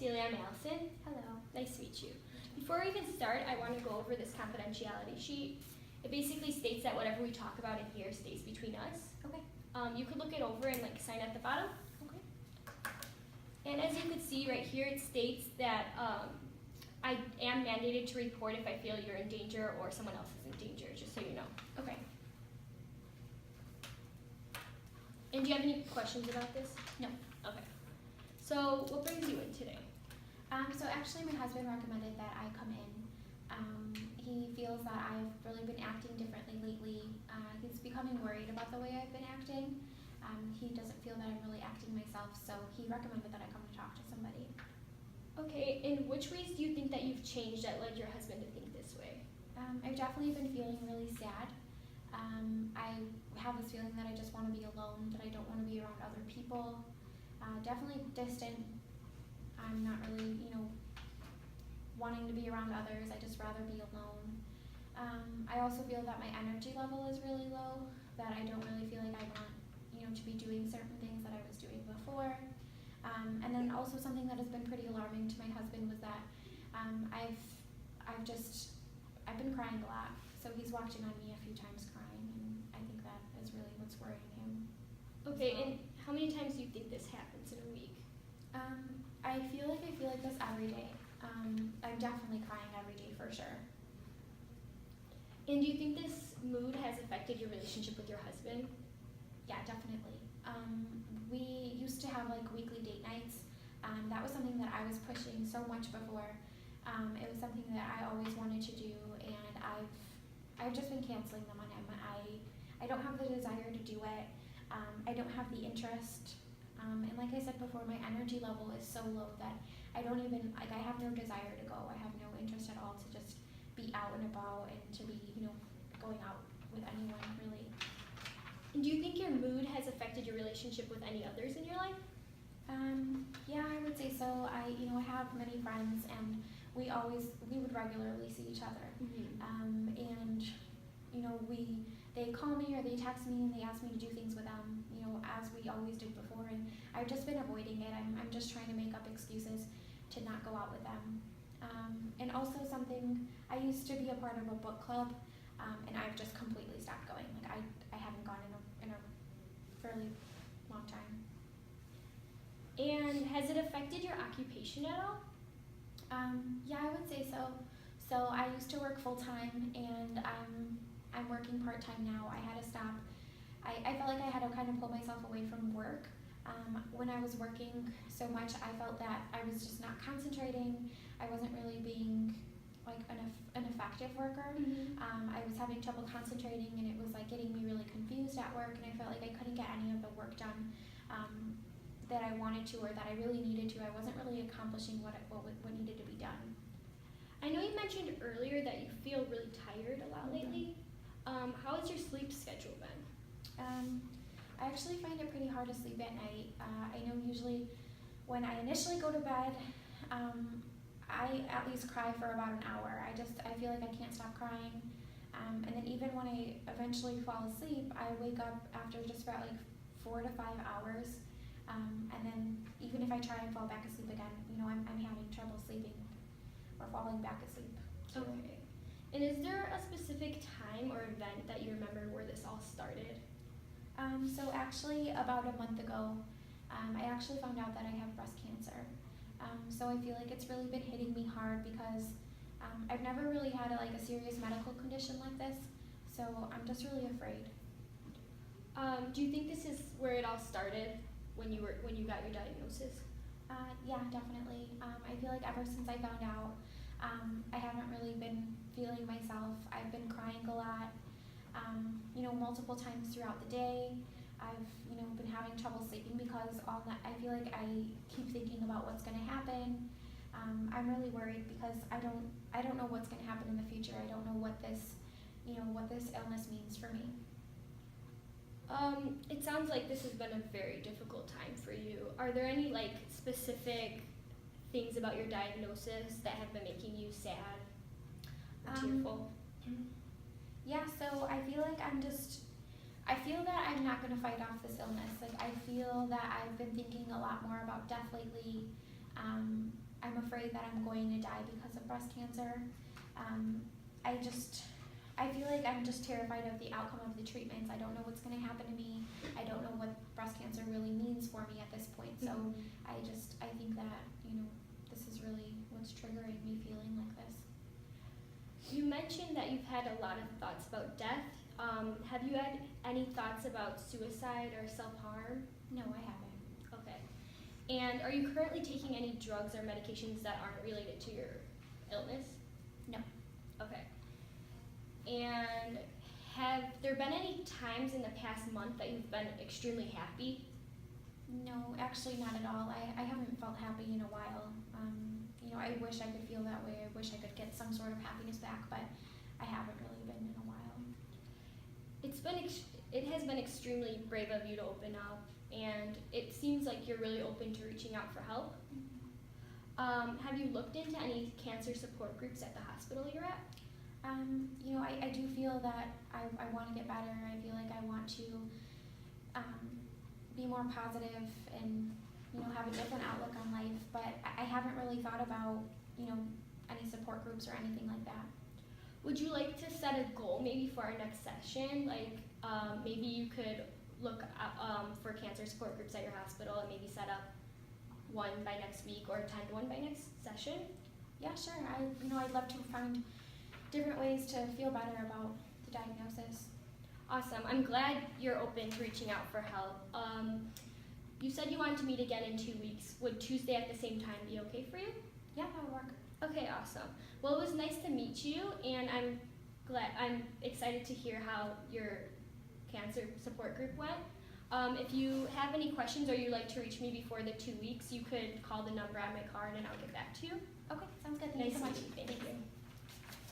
Celia, I'm Allison. Hello. Nice to meet you. Before we even start, I want to go over this confidentiality sheet. It basically states that whatever we talk about in here stays between us. Okay. You could look it over and sign at the bottom. Okay. And as you can see right here, it states that I am mandated to report if I feel you're in danger or someone else is in danger, just so you know. Okay. And do you have any questions about this? No. Okay. So what brings you in today? So actually my husband recommended that I come in. He feels that I've really been acting differently lately. He's becoming worried about the way I've been acting. He doesn't feel that I'm really acting myself, so he recommended that I come to talk to somebody. Okay, in which ways do you think that you've changed that led your husband to think this way? I've definitely been feeling really sad. I have this feeling that I just want to be alone, that I don't want to be around other people. Definitely distant. I'm not really, wanting to be around others. I just rather be alone. I also feel that my energy level is really low, that I don't really feel like I want, to be doing certain things that I was doing before. And then also something that has been pretty alarming to my husband was that I've been crying a lot. So he's walked in on me a few times crying, and I think that is really what's worrying him. Okay, and how many times do you think this happens in a week? I feel like this every day. I'm definitely crying every day for sure. And do you think this mood has affected your relationship with your husband? Yeah, definitely. We used to have weekly date nights. That was something that I was pushing so much before. It was something that I always wanted to do, and I've just been canceling them on him. I don't have the desire to do it. I don't have the interest. And like I said before, my energy level is so low that I don't even, I have no desire to go. I have no interest at all to just be out and about and to be, going out with anyone, really. And do you think your mood has affected your relationship with any others in your life? Yeah, I would say so. I have many friends, and we would regularly see each other. Mm-hmm. And, they call me or they text me and they ask me to do things with them, as we always did before. And I've just been avoiding it. I'm just trying to make up excuses to not go out with them. And also I used to be a part of a book club, and I've just completely stopped going. I haven't gone in a fairly long time. And has it affected your occupation at all? Yeah, I would say so. So I used to work full-time, and I'm working part-time now. I had to stop. I felt like I had to kind of pull myself away from work. When I was working so much, I felt that I was just not concentrating. I wasn't really being an effective worker. Mm-hmm. I was having trouble concentrating, and it was getting me really confused at work, and I felt like I couldn't get any of the work done that I wanted to or that I really needed to. I wasn't really accomplishing what needed to be done. I know you mentioned earlier that you feel really tired a lot lately. How has your sleep schedule been? I actually find it pretty hard to sleep at night. I know usually when I initially go to bed, I at least cry for about an hour. I feel like I can't stop crying. And then even when I eventually fall asleep, I wake up after just about 4 to 5 hours. And then even if I try and fall back asleep again, I'm having trouble sleeping or falling back asleep. Okay. And is there a specific time or event that you remember where this all started? So actually about a month ago, I actually found out that I have breast cancer. So I feel like it's really been hitting me hard because I've never really had a serious medical condition like this. So I'm just really afraid. Do you think this is where it all started when you got your diagnosis? Yeah, definitely. I feel like ever since I found out, I haven't really been feeling myself. I've been crying a lot, multiple times throughout the day. I've, been having trouble sleeping because all that I feel like I keep thinking about what's going to happen. I'm really worried because I don't know what's going to happen in the future. I don't know what this illness means for me. It sounds like this has been a very difficult time for you. Are there any specific things about your diagnosis that have been making you sad or tearful? Yeah, so I feel like I feel that I'm not going to fight off this illness. I feel that I've been thinking a lot more about death lately. I'm afraid that I'm going to die because of breast cancer. I feel like I'm just terrified of the outcome of the treatments. I don't know what's going to happen to me. I don't know what breast cancer really means for me at this point. So I think that, this is really what's triggering me feeling like this. You mentioned that you've had a lot of thoughts about death. Have you had any thoughts about suicide or self-harm? No, I haven't. Okay. And are you currently taking any drugs or medications that aren't related to your illness? No. Okay. And have there been any times in the past month that you've been extremely happy? No, actually not at all. I haven't felt happy in a while. I wish I could feel that way. I wish I could get some sort of happiness back, but I haven't really been in a while. It has been extremely brave of you to open up, and it seems like you're really open to reaching out for help. Have you looked into any cancer support groups at the hospital you're at? I do feel that I want to get better. I feel like I want to be more positive and have a different outlook on life, but I haven't really thought about any support groups or anything like that. Would you like to set a goal maybe for our next session? Like maybe you could look for cancer support groups at your hospital and maybe set up one by next week or attend one by next session? Yeah, sure. I'd love to find different ways to feel better about the diagnosis. Awesome. I'm glad you're open to reaching out for help. You said you wanted to meet again in 2 weeks. Would Tuesday at the same time be okay for you? Yeah, that would work. Okay, awesome. Well, it was nice to meet you, and I'm excited to hear how your cancer support group went. If you have any questions or you'd like to reach me before the 2 weeks, you could call the number on my card and I'll get back to you. Okay, sounds good. Thank Nice you so much. to meet you.